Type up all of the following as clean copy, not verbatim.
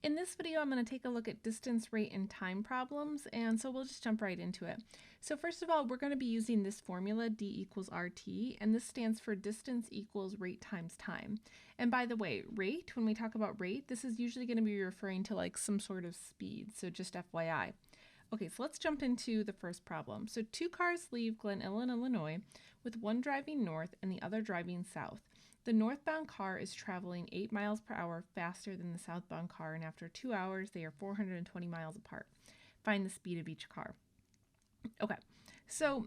In this video, I'm going to take a look at distance, rate, and time problems, and so we'll just jump right into it. So first of all, we're going to be using this formula, D equals RT, and this stands for distance equals rate times time. And by the way, rate, when we talk about rate, this is usually going to be referring to like some sort of speed, so just FYI. Okay, so let's jump into the first problem. So two cars leave Glen Ellyn, Illinois, with one driving north and the other driving south. The northbound car is traveling 8 miles per hour faster than the southbound car, and after 2 hours, they are 420 miles apart. Find the speed of each car. Okay, so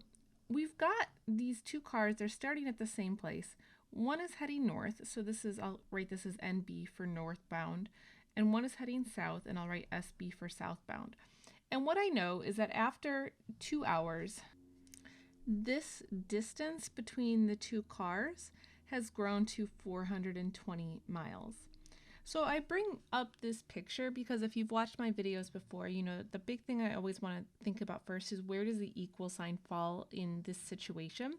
we've got these two cars. They're starting at the same place. One is heading north, so this is, I'll write this as NB for northbound, and one is heading south, and I'll write SB for southbound. And what I know is that after 2 hours, this distance between the two cars has grown to 420 miles. So I bring up this picture because if you've watched my videos before, you know the big thing I always want to think about first is where does the equal sign fall in this situation?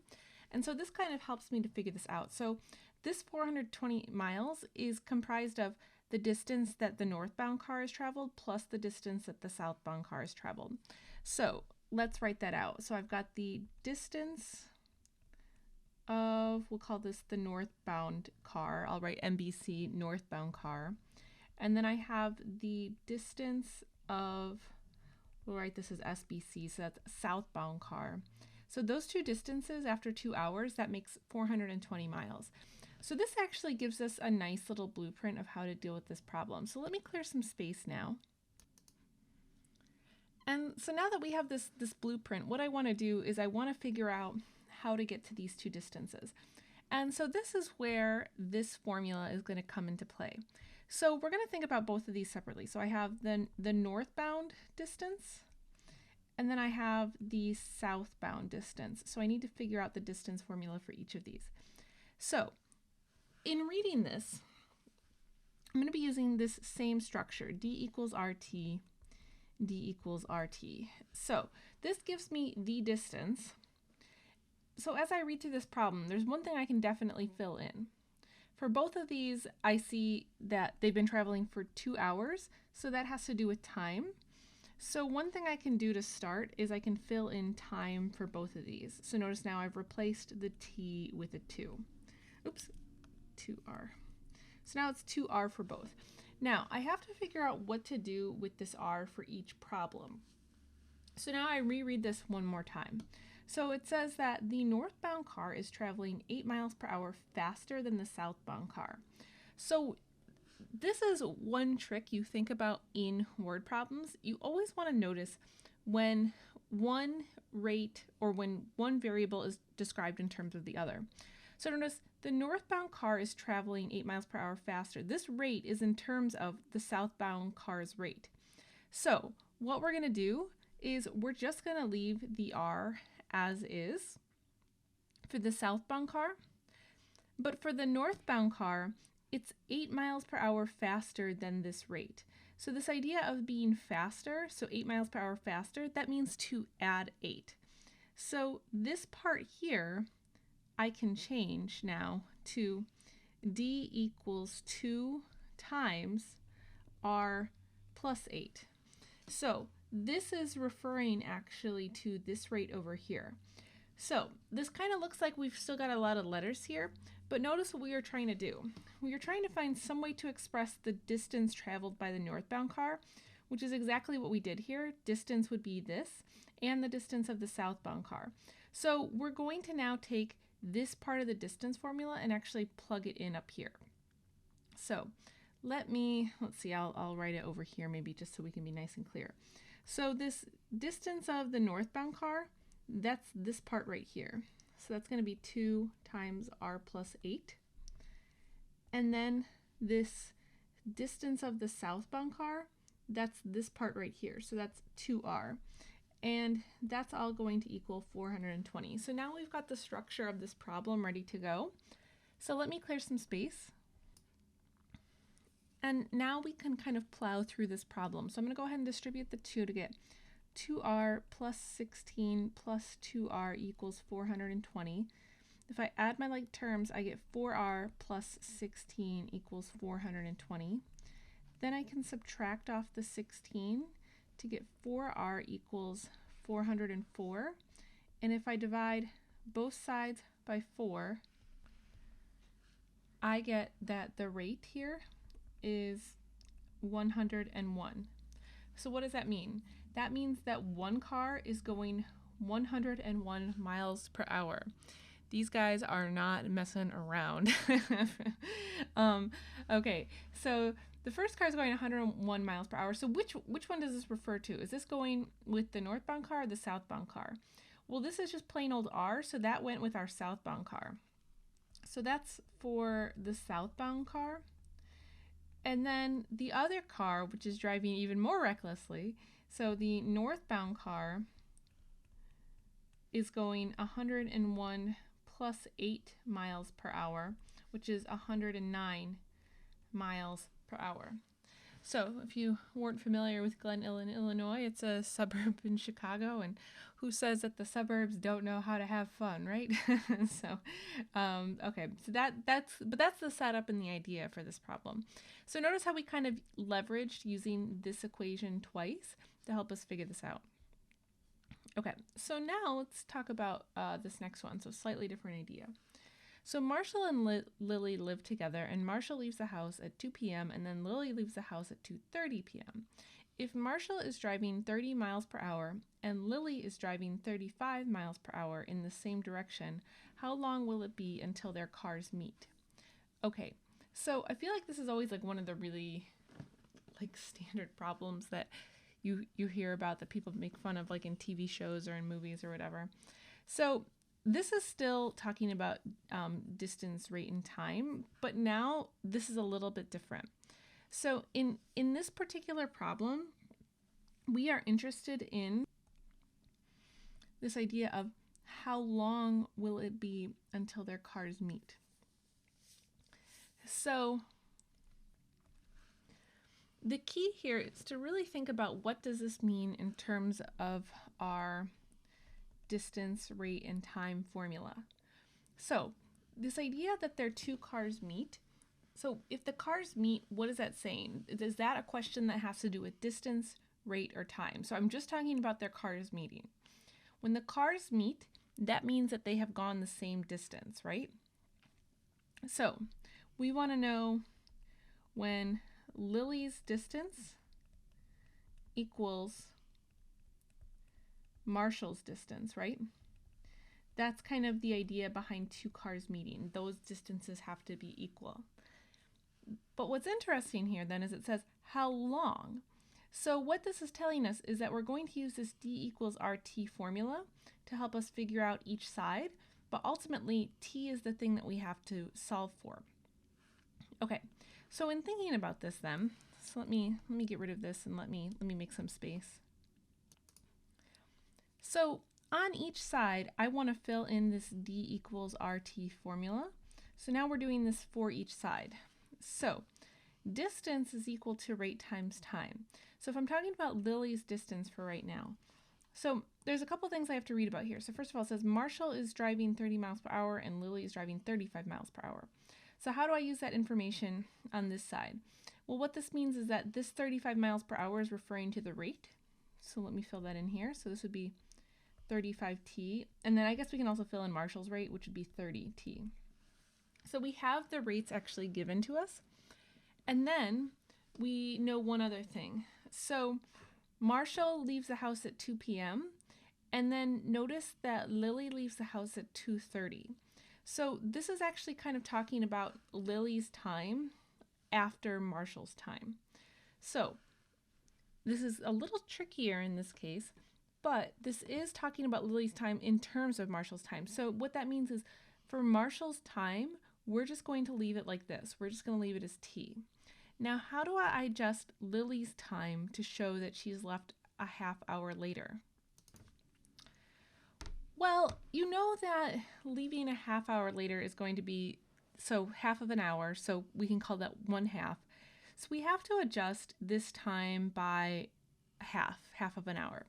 And so this kind of helps me to figure this out. So this 420 miles is comprised of the distance that the northbound car has traveled plus the distance that the southbound car has traveled. So let's write that out. So I've got the distance of, we'll call this the northbound car. I'll write NBC, northbound car. And then I have the distance of, we'll write this as SBC, so that's southbound car. So those two distances after 2 hours, that makes 420 miles. So this actually gives us a nice little blueprint of how to deal with this problem. So let me clear some space now. And so now that we have this blueprint, what I want to do is I want to figure out how to get to these two distances. And so this is where this formula is going to come into play. So we're going to think about both of these separately. So I have the northbound distance, and then I have the southbound distance. So I need to figure out the distance formula for each of these. So in reading this, I'm going to be using this same structure, D equals RT, D equals RT. So this gives me the distance. So as I read through this problem, there's one thing I can definitely fill in. For both of these, I see that they've been traveling for 2 hours, so that has to do with time. So one thing I can do to start is I can fill in time for both of these. So notice now I've replaced the T with a 2. Oops, 2R. So now it's 2R for both. Now I have to figure out what to do with this R for each problem. So now I reread this one more time. So it says that the northbound car is traveling 8 miles per hour faster than the southbound car. So this is one trick you think about in word problems. You always want to notice when one rate or when one variable is described in terms of the other. So notice the northbound car is traveling 8 miles per hour faster. This rate is in terms of the southbound car's rate. So what we're going to do is we're just going to leave the R as is for the southbound car, but for the northbound car, it's 8 miles per hour faster than this rate. So this idea of being faster, so 8 miles per hour faster, that means to add 8. So this part here, I can change now to D equals 2 times R plus 8. So this is referring actually to this rate over here. So this kind of looks like we've still got a lot of letters here, but notice what we are trying to do. We are trying to find some way to express the distance traveled by the northbound car, which is exactly what we did here. Distance would be this, and the distance of the southbound car. So we're going to now take this part of the distance formula and actually plug it in up here. So let's see, I'll write it over here maybe just so we can be nice and clear. So this distance of the northbound car, that's this part right here. So that's going to be 2 times R plus 8. And then this distance of the southbound car, that's this part right here. So that's 2R. And that's all going to equal 420. So now we've got the structure of this problem ready to go. So let me clear some space. And now we can kind of plow through this problem. So I'm going to go ahead and distribute the 2 to get 2R plus 16 plus 2R equals 420. If I add my like terms, I get 4R plus 16 equals 420. Then I can subtract off the 16 to get 4r equals 404. And if I divide both sides by 4, I get that the rate here is 101. So what does that mean? That means that one car is going 101 miles per hour. These guys are not messing around. Okay, so the first car is going 101 miles per hour. So which one does this refer to? Is this going with the northbound car or the southbound car? Well, this is just plain old R, so that went with our southbound car. So that's for the southbound car. And then the other car, which is driving even more recklessly, so the northbound car is going 101 plus 8 miles per hour, which is 109 miles per hour. So if you weren't familiar with Glen Ellyn, Illinois, it's a suburb in Chicago, and who says that the suburbs don't know how to have fun, right? So, okay, so that's the setup and the idea for this problem. So notice how we kind of leveraged using this equation twice to help us figure this out. Okay, so now let's talk about this next one, so slightly different idea. So Marshall and Lily live together, and Marshall leaves the house at 2 p.m. and then Lily leaves the house at 2:30 p.m. If Marshall is driving 30 miles per hour and Lily is driving 35 miles per hour in the same direction, how long will it be until their cars meet? Okay, so I feel like this is always like one of the really like standard problems that you hear about that people make fun of like in TV shows or in movies or whatever. So this is still talking about distance, rate, and time, but now this is a little bit different. So in this particular problem, we are interested in this idea of how long will it be until their cars meet. So the key here is to really think about what does this mean in terms of our distance, rate, and time formula. So this idea that their two cars meet, so if the cars meet, what is that saying? Is that a question that has to do with distance, rate, or time? So I'm just talking about their cars meeting. When the cars meet, that means that they have gone the same distance, right? So we want to know when Lily's distance equals Marshall's distance, right? That's kind of the idea behind two cars meeting. Those distances have to be equal. But what's interesting here then is it says how long. So what this is telling us is that we're going to use this D equals RT formula to help us figure out each side, but ultimately T is the thing that we have to solve for. Okay, so in thinking about this then, so let me get rid of this and let me make some space. So on each side, I want to fill in this D equals RT formula. So now we're doing this for each side. So distance is equal to rate times time. So if I'm talking about Lily's distance for right now, so there's a couple things I have to read about here. So first of all, it says Marshall is driving 30 miles per hour and Lily is driving 35 miles per hour. So how do I use that information on this side? Well, what this means is that this 35 miles per hour is referring to the rate. So let me fill that in here. So this would be 35t, and then I guess we can also fill in Marshall's rate, which would be 30t. So we have the rates actually given to us, and then we know one other thing. So Marshall leaves the house at 2 p.m., and then notice that Lily leaves the house at 2:30. So this is actually kind of talking about Lily's time after Marshall's time. So this is a little trickier in this case, but this is talking about Lily's time in terms of Marshall's time. So what that means is for Marshall's time, we're just going to leave it like this. We're just going to leave it as T. Now, how do I adjust Lily's time to show that she's left a half hour later? Well, you know that leaving a half hour later is going to be, so half of an hour, so we can call that 1/2. So we have to adjust this time by half of an hour.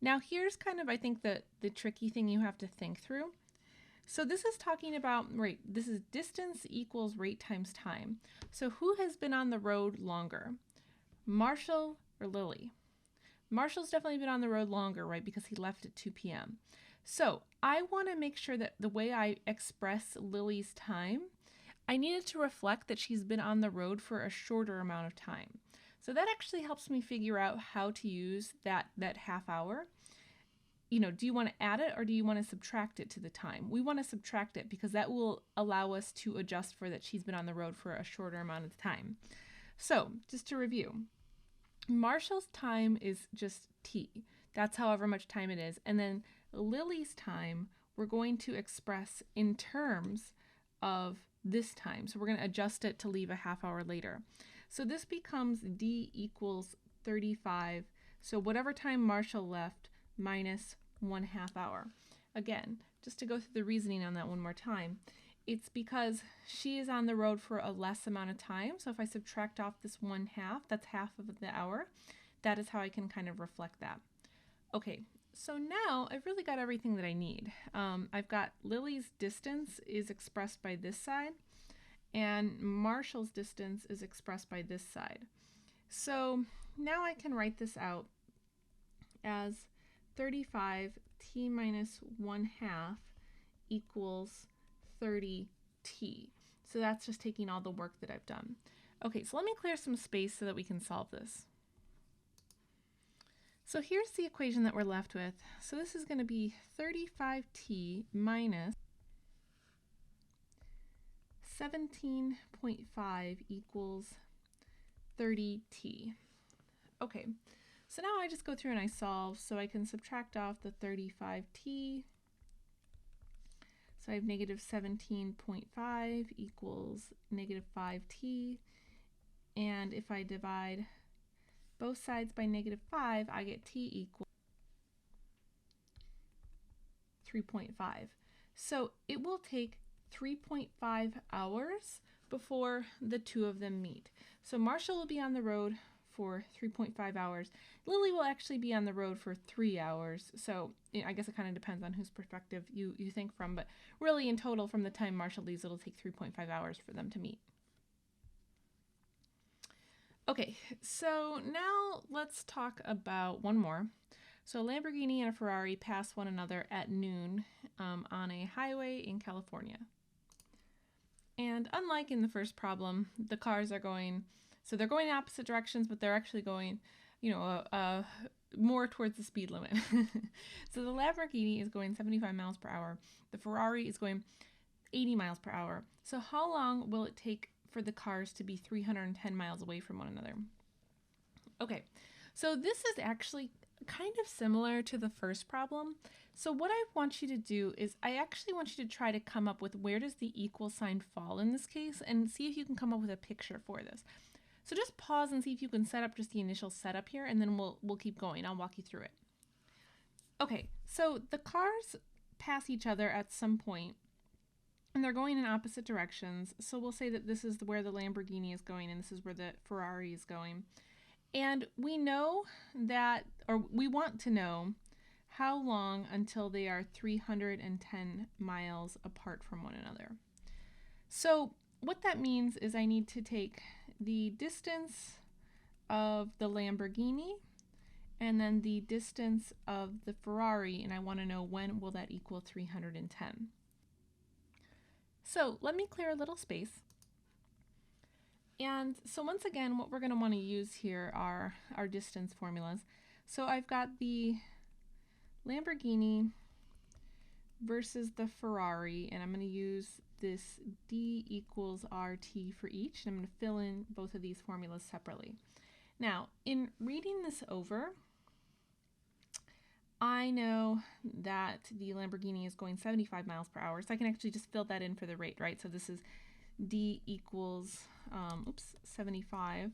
Now here's kind of, I think, the tricky thing you have to think through. So this is talking about, right, this is distance equals rate times time. So who has been on the road longer, Marshall or Lilly? Marshall's definitely been on the road longer, right, because he left at 2 p.m. So I want to make sure that the way I express Lily's time, I needed to reflect that she's been on the road for a shorter amount of time. So that actually helps me figure out how to use that half hour. You know, do you want to add it or do you want to subtract it to the time? We want to subtract it because that will allow us to adjust for that she's been on the road for a shorter amount of time. So just to review, Marshall's time is just t. That's however much time it is. And then Lily's time, we're going to express in terms of this time. So we're going to adjust it to leave a half hour later. So this becomes d equals 35. So whatever time Marshall left minus 1/2 hour. Again, just to go through the reasoning on that one more time, it's because she is on the road for a less amount of time. So if I subtract off this 1/2, that's half of the hour. That is how I can kind of reflect that. Okay, so now I've really got everything that I need. I've got Lily's distance is expressed by this side, and Marshall's distance is expressed by this side. So now I can write this out as 35 t minus 1/2 equals 30t. So that's just taking all the work that I've done. Okay, so let me clear some space so that we can solve this. So here's the equation that we're left with. So this is going to be 35t minus 17.5 equals 30t. Okay, so now I just go through and I solve, so I can subtract off the 35t. So I have negative 17.5 equals negative 5t. And if I divide both sides by negative 5, I get t equals 3.5. So it will take 3.5 hours before the two of them meet. So Marshall will be on the road for 3.5 hours. Lilly will actually be on the road for 3 hours. So I guess it kind of depends on whose perspective you think from, but really in total from the time Marshall leaves, it'll take 3.5 hours for them to meet. Okay, so now let's talk about one more. So a Lamborghini and a Ferrari pass one another at noon on a highway in California. And unlike in the first problem, the cars are going, so they're going in opposite directions, but they're actually going, more towards the speed limit. So the Lamborghini is going 75 miles per hour. The Ferrari is going 80 miles per hour. So how long will it take for the cars to be 310 miles away from one another? Okay, so this is actually kind of similar to the first problem. So what I want you to do is I actually want you to try to come up with where does the equal sign fall in this case and see if you can come up with a picture for this. So just pause and see if you can set up just the initial setup here, and then we'll keep going. I'll walk you through it. Okay, so the cars pass each other at some point, and they're going in opposite directions. So we'll say that this is where the Lamborghini is going, and this is where the Ferrari is going. And we know that, or we want to know, how long until they are 310 miles apart from one another. So what that means is I need to take the distance of the Lamborghini and then the distance of the Ferrari, and I want to know when will that equal 310. So let me clear a little space. And so once again, what we're going to want to use here are our distance formulas. So I've got the Lamborghini versus the Ferrari, and I'm going to use this d equals rt for each, and I'm going to fill in both of these formulas separately. Now, in reading this over, I know that the Lamborghini is going 75 miles per hour, so I can actually just fill that in for the rate, right? So this is d equals 75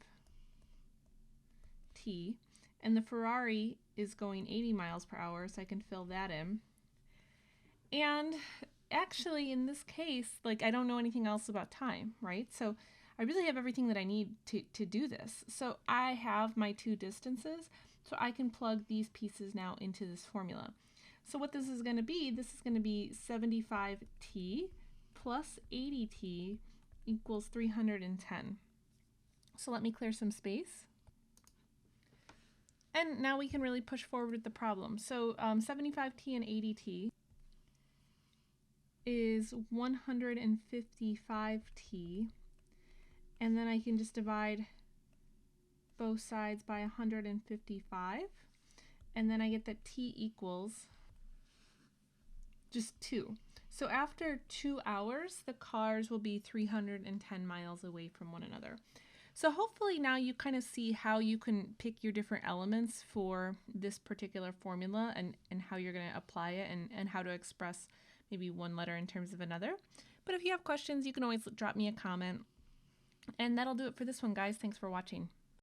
t, and the Ferrari is going 80 miles per hour, so I can fill that in. And actually, in this case, like, I don't know anything else about time, right? So I really have everything that I need to do this. So I have my two distances, so I can plug these pieces now into this formula. So what this is going to be 75t plus 80t equals 310. So let me clear some space. And now we can really push forward with the problem. So 75t and 80t is 155t. And then I can just divide both sides by 155. And then I get that t equals just 2. So after 2 hours, the cars will be 310 miles away from one another. So hopefully now you kind of see how you can pick your different elements for this particular formula and how you're going to apply it and how to express maybe one letter in terms of another. But if you have questions, you can always drop me a comment. And that'll do it for this one, guys. Thanks for watching.